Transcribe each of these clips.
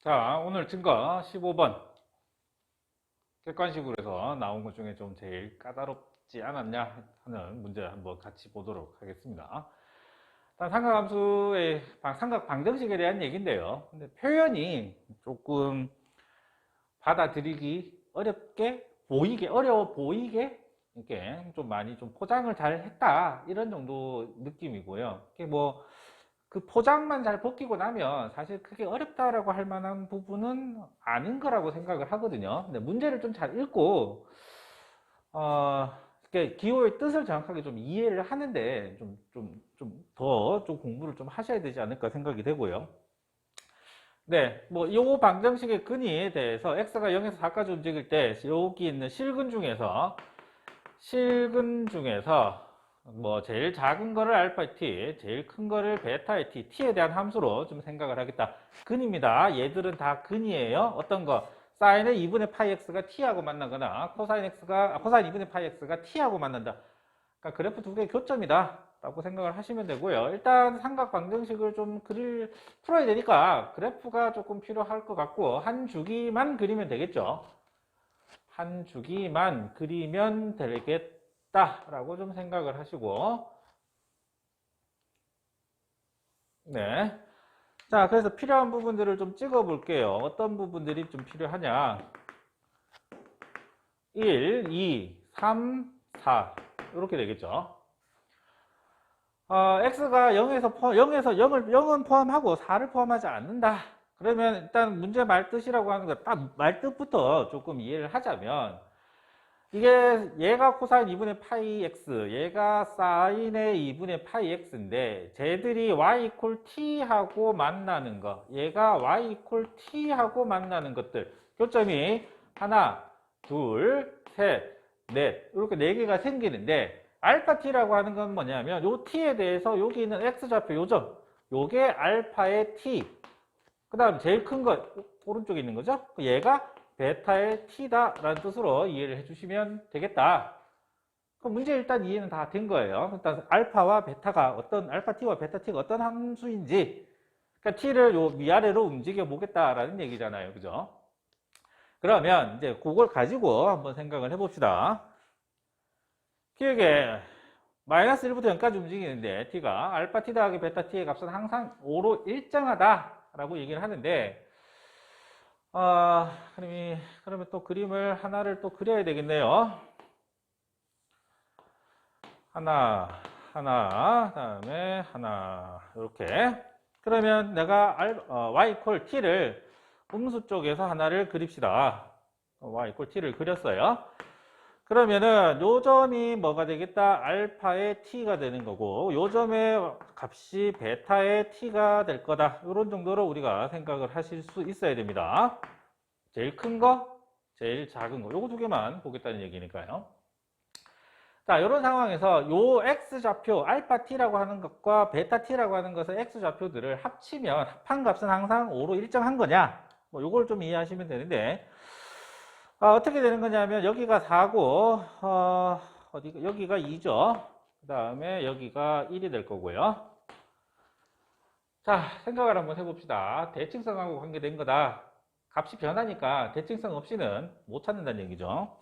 자, 오늘 증거 15번 객관식으로 해서 나온 것 중에 좀 제일 까다롭지 않았냐 하는 문제 한번 같이 보도록 하겠습니다. 일단 삼각함수의 삼각 방정식에 대한 얘기인데요. 근데 표현이 조금 받아들이기 어려워 보이게 이렇게 좀 많이 좀 포장을 잘 했다 이런 정도 느낌이고요. 이게 뭐 그 포장만 잘 벗기고 나면 사실 크게 어렵다라고 할 만한 부분은 아닌 거라고 생각을 하거든요. 근데 문제를 좀 잘 읽고 이렇게 기호의 뜻을 정확하게 좀 이해를 하는데 좀 공부를 좀 하셔야 되지 않을까 생각이 되고요. 네, 뭐 이 방정식의 근위에 대해서 x가 0에서 4까지 움직일 때 여기 있는 실근 중에서 뭐 제일 작은 거를 알파 t, 제일 큰 거를 베타 t, t에 대한 함수로 좀 생각을 하겠다. 근입니다. 얘들은 다 근이에요. 어떤 거? 사인의 2분의 파이 x가 t하고 만나거나 코사인 2분의 파이 x가 t하고 만난다. 그러니까 그래프 두 개의 교점이다 라고 생각을 하시면 되고요. 일단 삼각 방정식을 좀 풀어야 되니까 그래프가 조금 필요할 것 같고 한 주기만 그리면 되겠죠. 한 주기만 그리면 되겠다라고 좀 생각을 하시고, 네. 자, 그래서 필요한 부분들을 좀 찍어 볼게요. 어떤 부분들이 좀 필요하냐. 1, 2, 3, 4 이렇게 되겠죠. x가 0은 포함하고 4를 포함하지 않는다. 그러면 일단 문제 말뜻이라고 하는 거 딱 말뜻부터 조금 이해를 하자면 이게 얘가 코사인 2분의 파이 x, 얘가 사인의 2분의 파이 x인데 쟤들이 y 이퀄 t 하고 만나는 거, 얘가 y 이퀄 t 하고 만나는 것들 교점이 하나, 둘, 셋, 넷 이렇게 4개가 생기는데 알파 t라고 하는 건 뭐냐면 요 t에 대해서 여기 있는 x좌표 요점 요게 알파의 t, 그 다음 제일 큰 거 오른쪽에 있는 거죠. 얘가 베타의 t다라는 뜻으로 이해를 해주시면 되겠다. 그럼 문제 일단 이해는 다 된 거예요. 일단 알파와 베타가 알파 t와 베타 t가 어떤 함수인지, 그러니까 t를 요 위아래로 움직여 보겠다라는 얘기잖아요, 그죠? 그러면 이제 그걸 가지고 한번 생각을 해봅시다. 기억에 마이너스 1부터 0까지 움직이는데 t가 알파 t 더하기 베타 t의 값은 항상 5로 일정하다라고 얘기를 하는데 그러면 또 그림을 하나를 또 그려야 되겠네요. 하나, 다음에 하나, 이렇게. 그러면 내가 y 이퀄 t를 음수 쪽에서 하나를 그립시다. y 이퀄 t를 그렸어요. 그러면은 요 점이 뭐가 되겠다? 알파의 t가 되는 거고 요 점의 값이 베타의 t가 될 거다. 이런 정도로 우리가 생각을 하실 수 있어야 됩니다. 제일 큰 거, 제일 작은 거. 요거 두 개만 보겠다는 얘기니까요. 자, 이런 상황에서 요 x좌표 알파 t라고 하는 것과 베타 t라고 하는 것의 x좌표들을 합치면 합한 값은 항상 5로 일정한 거냐? 뭐 요걸 좀 이해하시면 되는데 어떻게 되는 거냐면 여기가 4고 여기가 2죠. 그 다음에 여기가 1이 될 거고요. 자, 생각을 한번 해봅시다. 대칭성하고 관계된 거다. 값이 변하니까 대칭성 없이는 못 찾는다는 얘기죠.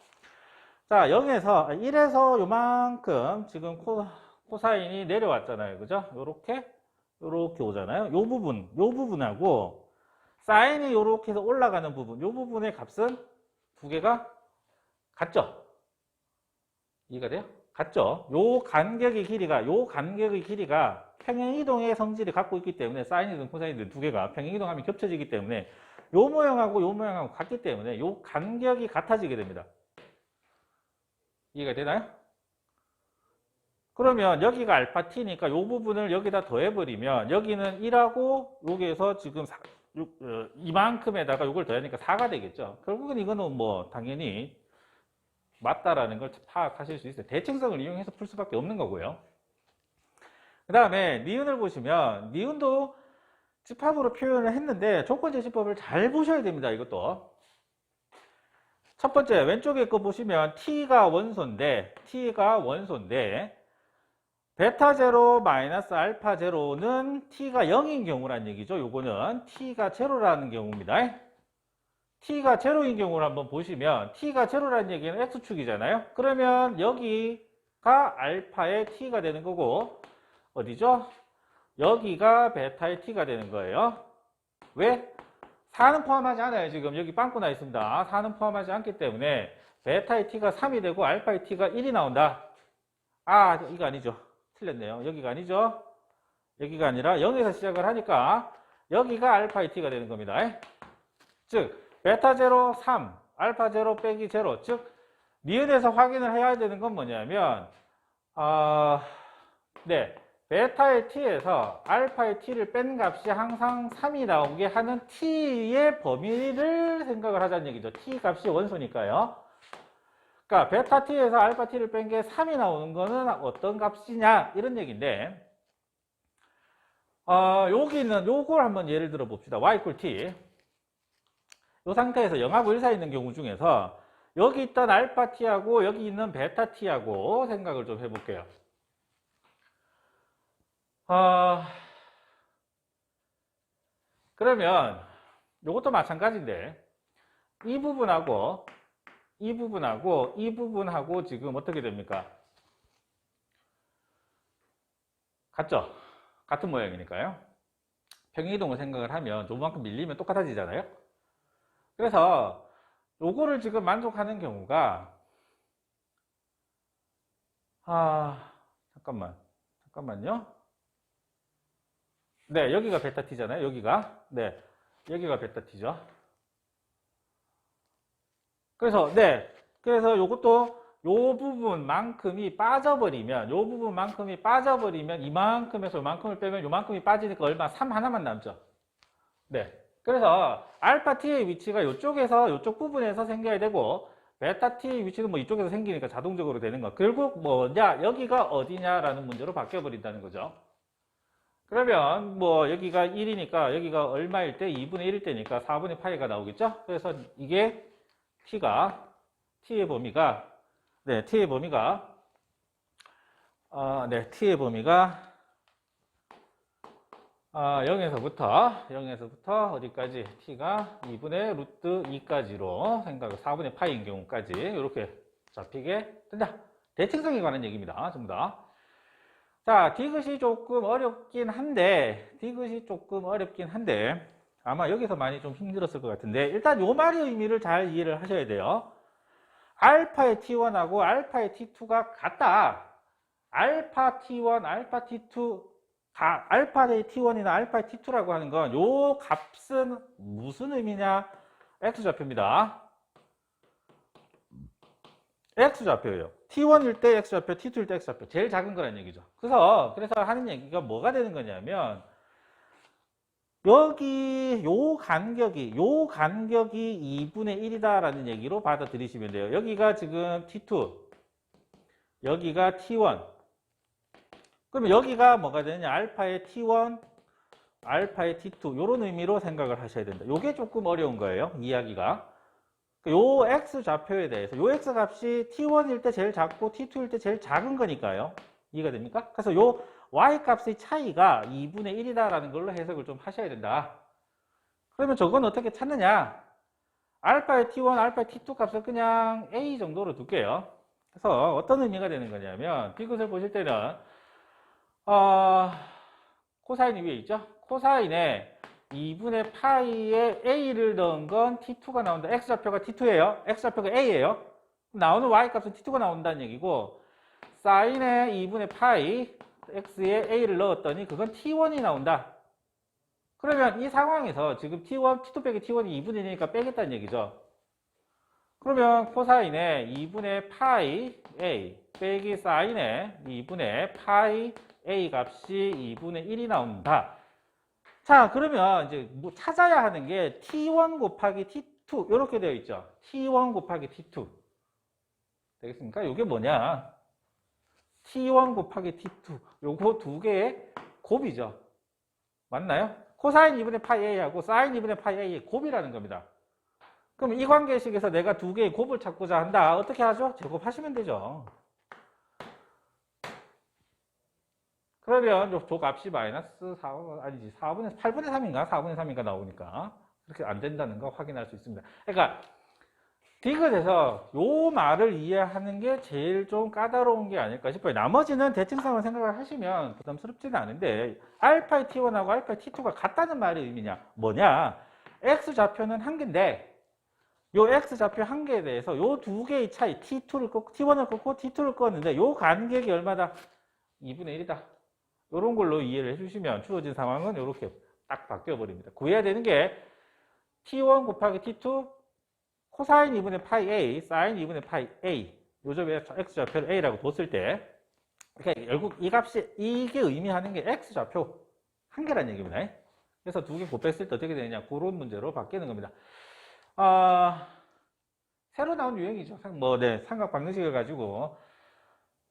자, 1에서 요만큼 지금 코사인이 내려왔잖아요. 그죠? 요렇게 오잖아요. 요 부분하고 사인이 요렇게 해서 올라가는 부분, 요 부분의 값은 두 개가 같죠? 이해가 돼요? 같죠? 요 간격의 길이가 평행이동의 성질을 갖고 있기 때문에 사인이든 코사인이든 두 개가 평행이동하면 겹쳐지기 때문에 요 모양하고 같기 때문에 요 간격이 같아지게 됩니다. 이해가 되나요? 그러면 여기가 알파 t니까 요 부분을 여기다 더해버리면 여기는 1하고 여기에서 지금 이만큼에다가 요걸 더하니까 4가 되겠죠. 결국은 이거는 뭐 당연히 맞다라는 걸 파악하실 수 있어요. 대칭성을 이용해서 풀 수밖에 없는 거고요. 그 다음에 니은을 보시면 니은도 집합으로 표현을 했는데 조건제시법을 잘 보셔야 됩니다. 이것도 첫 번째 왼쪽에 거 보시면 t가 원소인데 베타 제로 마이너스 알파 제로는 t가 0인 경우란 얘기죠. 요거는 t가 제로라는 경우입니다. t가 제로인 경우를 한번 보시면 t가 제로라는 얘기는 x축이잖아요. 그러면 여기가 알파의 t가 되는 거고 어디죠? 여기가 베타의 t가 되는 거예요. 왜? 4는 포함하지 않아요. 지금 여기 빵꾸 나 있습니다. 4는 포함하지 않기 때문에 베타의 t가 3이 되고 알파의 t가 1이 나온다. 아, 이거 아니죠. 틀렸네요. 여기가 아니죠. 여기가 아니라 0에서 시작을 하니까 여기가 알파의 t가 되는 겁니다. 즉 베타 제로 3, 알파 제로 빼기 제로. 즉 니은에서 확인을 해야 되는 건 뭐냐면 네, 베타의 t에서 알파의 t를 뺀 값이 항상 3이 나오게 하는 t의 범위를 생각을 하자는 얘기죠. t 값이 원소니까요. 그러니까 베타 t에서 알파 t를 뺀 게 3이 나오는 거는 어떤 값이냐 이런 얘기인데 여기 있는 요걸 한번 예를 들어 봅시다. y equal t 이 상태에서 0하고 1 사이에 있는 경우 중에서 여기 있던 알파 t하고 여기 있는 베타 t하고 생각을 좀 해볼게요. 그러면 이것도 마찬가지인데 이 부분하고 이 부분하고 지금 어떻게 됩니까? 같죠? 같은 모양이니까요. 평행이동을 생각을 하면 조금만큼 밀리면 똑같아지잖아요. 그래서 요거를 지금 만족하는 경우가 잠깐만요. 네, 여기가 베타 t잖아요. 여기가 베타 t죠. 그래서 요것도 요 부분만큼이 빠져버리면 이만큼에서 요만큼을 빼면 요만큼이 빠지니까 얼마? 3 하나만 남죠. 네. 그래서 알파 t의 위치가 요쪽 부분에서 생겨야 되고 베타 t의 위치는 뭐 이쪽에서 생기니까 자동적으로 되는 거. 결국 뭐냐? 여기가 어디냐라는 문제로 바뀌어 버린다는 거죠. 그러면 뭐 여기가 1이니까 여기가 얼마일 때 2분의 1일 때니까 4분의 파이가 나오겠죠? 그래서 이게 t의 범위가 t의 범위가 0에서부터 어디까지? t가 2분의 루트 2까지로 생각을 4분의 파이인 경우까지 이렇게 잡히게 된다. 대칭성에 관한 얘기입니다. 전부 다. 자, 디귿이 조금 어렵긴 한데 아마 여기서 많이 좀 힘들었을 것 같은데 일단 요 말의 의미를 잘 이해를 하셔야 돼요. 알파의 t1하고 알파의 t2가 같다. 알파 t1, 알파 t2 알파의 t1이나 알파의 t2라고 하는 건 요 값은 무슨 의미냐? x좌표입니다. x좌표예요. t1일 때 x좌표, t2일 때 x좌표. 제일 작은 거란 얘기죠. 그래서 하는 얘기가 뭐가 되는 거냐면 여기 요 간격이 2분의 1이다라는 얘기로 받아들이시면 돼요. 여기가 지금 t2, 여기가 t1. 그러면 여기가 뭐가 되느냐? 알파의 t1, 알파의 t2 이런 의미로 생각을 하셔야 된다. 이게 조금 어려운 거예요. 이야기가. 요 x좌표에 대해서 요 x값이 t1일 때 제일 작고 t2일 때 제일 작은 거니까요. 이해가 됩니까? 그래서 요 y값의 차이가 2분의 1이다라는 걸로 해석을 좀 하셔야 된다. 그러면 저건 어떻게 찾느냐? 알파의 t1, 알파의 t2 값을 그냥 a 정도로 둘게요. 그래서 어떤 의미가 되는 거냐면 디귿을 보실 때는 코사인이 위에 있죠? 코사인에 2분의 파이에 a를 넣은 건 t2가 나온다. x좌표가 t2예요. x좌표가 a예요. 나오는 y값은 t2가 나온다는 얘기고 사인에 2분의 파이 x에 a를 넣었더니 그건 t1이 나온다. 그러면 이 상황에서 지금 t2 빼기 t1이 2분의 1이니까 빼겠다는 얘기죠. 그러면 코사인에 2분의 파이 a 빼기 사인에 2분의 파이 a 값이 2분의 1이 나온다. 자, 그러면 이제 뭐 찾아야 하는 게 t1 곱하기 t2 이렇게 되어 있죠. t1 곱하기 t2 되겠습니까? 이게 뭐냐? t1 곱하기 t2 요거 두 개의 곱이죠. 맞나요? 코사인 2분의 파이 a하고 사인 2분의 파이 a의 곱이라는 겁니다. 그럼 이 관계식에서 내가 두 개의 곱을 찾고자 한다. 어떻게 하죠? 제곱하시면 되죠. 그러면 요 값이 마이너스 4, 아니지, 8분의 3인가? 4분의 3인가 나오니까. 그렇게 안 된다는 거 확인할 수 있습니다. 그러니까, 디귿에서 요 말을 이해하는 게 제일 좀 까다로운 게 아닐까 싶어요. 나머지는 대칭성을 생각을 하시면 부담스럽지는 않은데, 알파의 t1하고 알파의 t2가 같다는 말의 의미냐? 뭐냐? x좌표는 한 개인데, 요 x좌표 한 개에 대해서 요 두 개의 차이, t2를 꺾고, t1을 꺾고, t2를 꺾었는데, 요 간격이 얼마다? 2분의 1이다. 요런 걸로 이해를 해주시면 주어진 상황은 이렇게 딱 바뀌어버립니다. 구해야 되는 게, t1 곱하기 t2, 코사인 2분의 파이 a, 사인 2분의 파이 a. 요점에 x좌표를 a라고 뒀을 때, 그러니까 결국 이 값이, 이게 의미하는 게 x좌표 한 개란 얘기입니다. 그래서 두 개 곱했을 때 어떻게 되느냐, 그런 문제로 바뀌는 겁니다. 새로 나온 유형이죠. 삼각 방정식을 가지고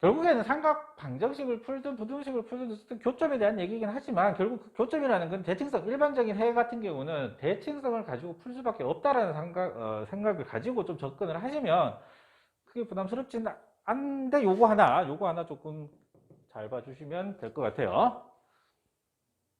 결국에는 삼각 방정식을 풀든 부등식을 풀든 교점에 대한 얘기이긴 하지만 결국 그 교점이라는 건 대칭성, 일반적인 해 같은 경우는 대칭성을 가지고 풀 수밖에 없다라는 생각을 가지고 좀 접근을 하시면 크게 부담스럽지는 않은데 요거 하나 조금 잘 봐주시면 될 것 같아요.